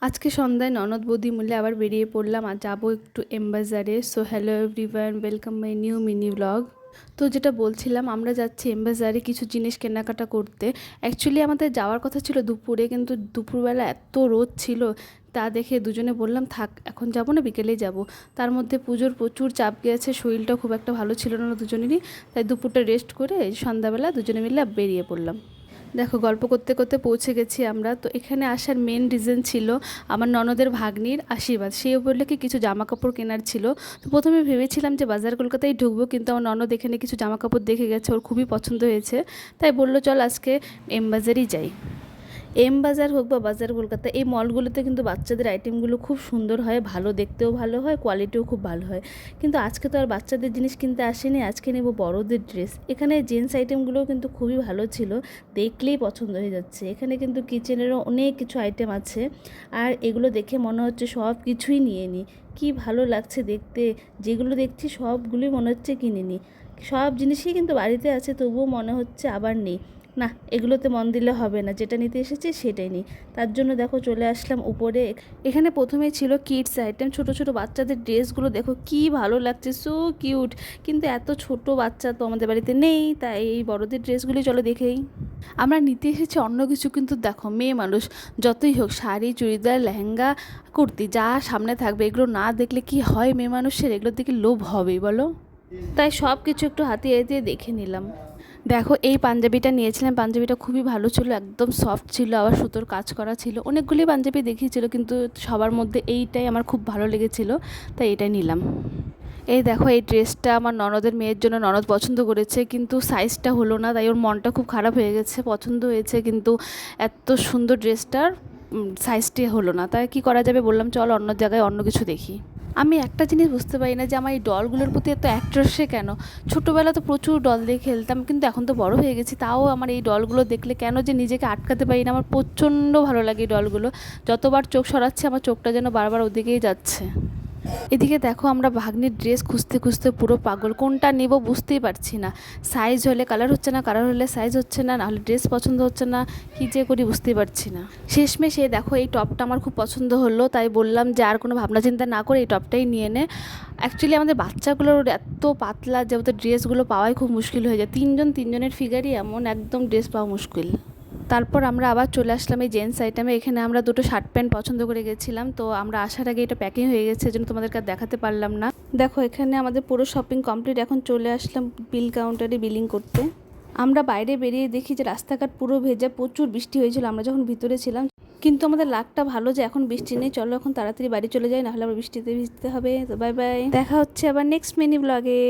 আজকে সন্ধ্যায় ননদ বৌদি মিলে আবার বেরিয়ে পড়লাম আর যাবো একটু এমবাজারে। So hello everyone, welcome my new mini vlog. তো যেটা বলছিলাম, আমরা যাচ্ছি এমবাজারে কিছু জিনিস কেনাকাটা করতে। অ্যাকচুয়ালি আমাদের যাওয়ার কথা ছিল দুপুরে, কিন্তু দুপুরবেলা এত রোদ ছিল, তা দেখে দুজনে বললাম থাক, এখন যাব না, বিকেলেই যাব। তার মধ্যে পুজোর প্রচুর চাপ গিয়েছে, শরীরটা খুব একটা ভালো ছিল না দুজনেরই, তাই দুপুরটা রেস্ট করে সন্ধ্যাবেলা দুজনে মিলে বেরিয়ে পড়লাম। দেখো, গল্প করতে করতে পৌঁছে গেছি আমরা। তো এখানে আসার মেন রিজন ছিল আমার ননদের ভাগ্নির আশীর্বাদ। সে বললে কি কিছু জামা কাপড় কেনার ছিল। তো প্রথমে ভেবেছিলাম যে বাজার কলকাতায় ঢুকবো, কিন্তু আমার ননদ এখানে কিছু জামা কাপড় দেখে গেছে, ওর খুবই পছন্দ হয়েছে, তাই বললো চল আজকে এম বাজারই যাই। এম বাজার হোক বা বাজার কলকাতা, এই মলগুলোতে কিন্তু বাচ্চাদের আইটেমগুলো খুব সুন্দর হয়, ভালো দেখতেও ভালো হয়, কোয়ালিটিও খুব ভালো হয়। কিন্তু আজকে তো আর বাচ্চাদের জিনিস কিনতে আসেনি, আজকে নেব বড়দের ড্রেস। এখানে জেন্টস আইটেমগুলোও কিন্তু খুবই ভালো ছিল, দেখলেই পছন্দ হয়ে যাচ্ছে। এখানে কিন্তু কিচেনেরও অনেক কিছু আইটেম আছে, আর এগুলো দেখে মনে হচ্ছে সব কিছুই নিয়ে নিই। কী ভালো লাগছে দেখতে, যেগুলো দেখছি সবগুলোই মনে হচ্ছে কিনে নিই। সব জিনিসই কিন্তু বাড়িতে আছে, তবুও মনে হচ্ছে আবার নেই, না এগুলোতে মন দিলে হবে না, যেটা নিতে এসেছি সেটাই নিই। তার জন্য দেখো চলে আসলাম উপরে। এখানে প্রথমেই ছিল কিডস আইটেম, ছোট ছোট বাচ্চাদের ড্রেসগুলো দেখো কি ভালো লাগছে, সো কিউট। কিন্তু এত ছোট বাচ্চা তো আমাদের বাড়িতে নেই, তাই এই বড়দের ড্রেসগুলি চলো দেখেই। আমরা নিতে এসেছি অন্য কিছু, কিন্তু দেখো মেয়ে মানুষ যতই হোক শাড়ি, চুড়িদার, লেহেঙ্গা, কুর্তি যা সামনে থাকবে, এগুলো না দেখলে কি হয়, মেয়ে মানুষের এগুলোর দিকে লোভ হবেই বলো। তাই সব কিছু একটু হাতিয়ে হাতিয়ে দেখে নিলাম। দেখো, এই পাঞ্জাবিটা নিয়েছিলাম, পাঞ্জাবিটা খুবই ভালো ছিল, একদম সফট ছিল, আবার সুতোর কাজ করা ছিল। অনেকগুলি পাঞ্জাবি দেখিয়েছিল, কিন্তু সবার মধ্যে এইটাই আমার খুব ভালো লেগেছিল, তাই এটাই নিলাম। এই দেখো, এই ড্রেসটা আমার ননদের মেয়ের জন্য ননদ পছন্দ করেছে, কিন্তু সাইজটা হলো না, তাই ওর মনটা খুব খারাপ হয়ে গেছে। পছন্দ হয়েছে, কিন্তু এত সুন্দর ড্রেসটার সাইজটি হলো না, তাই কি করা যাবে, বললাম চল অন্য জায়গায় অন্য কিছু দেখি। আমি একটা জিনিস বুঝতে পারি না যে আমার এই ডলগুলোর প্রতি এত অ্যাট্রাসে কেন। ছোটোবেলা তো প্রচুর ডল দিয়ে খেলতাম, কিন্তু এখন তো বড় হয়ে গেছি, তাও আমার এই ডলগুলো দেখলে কেন যে নিজেকে আটকাতে পারি না। আমার প্রচণ্ড ভালো লাগে এই ডলগুলো, যতবার চোখ সরাচ্ছে আমার চোখটা যেন বারবার ওদিকেই যাচ্ছে। এদিকে দেখো, আমরা ভাগ্নির ড্রেস খুঁজতে খুঁজতে পুরো পাগল, কোনটা নেব বুঝতেই পারছি না। সাইজ হলে কালার হচ্ছে না, কালার হলে সাইজ হচ্ছে না, নাহলে ড্রেস পছন্দ হচ্ছে না, কী যে করি বুঝতেই পারছি না। শেষমেশে দেখো, এই টপটা আমার খুব পছন্দ হলো, তাই বললাম যে আর কোনো ভাবনা চিন্তা না করে এই টপটাই নিয়ে নে। অ্যাকচুয়ালি আমাদের বাচ্চাগুলোর এত পাতলা যে ওদের ড্রেসগুলো পাওয়াই খুব মুশকিল হয়ে যায়, তিনজনের ফিগারই এমন, একদম ড্রেস পাওয়া মুশকিল। তারপর আমরা আবার চলে আসলাম এই জেন্টস আইটেমে। এখানে আমরা দুটো শার্ট প্যান্ট পছন্দ করে গেছিলাম, তো আমরা আসার আগে এটা প্যাকিং হয়ে গেছে, এজন্য তোমাদেরকে দেখাতে পারলাম না। দেখো, এখানে আমাদের পুরো শপিং কমপ্লিট, এখন চলে আসলাম বিল কাউন্টারে বিলিং করতে। আমরা বাইরে বেরিয়ে দেখি যে রাস্তাঘাট পুরো ভেজা, প্রচুর বৃষ্টি হয়েছিল আমরা যখন ভিতরে ছিলাম, কিন্তু আমাদের লাকটা ভালো যে এখন বৃষ্টি নেই। চলো এখন তাড়াতাড়ি বাড়ি চলে যাই, নাহলে আবার বৃষ্টিতে ভিজতে হবে। তো বাই বাই, দেখা হচ্ছে আবার নেক্সট মিনি ব্লগে।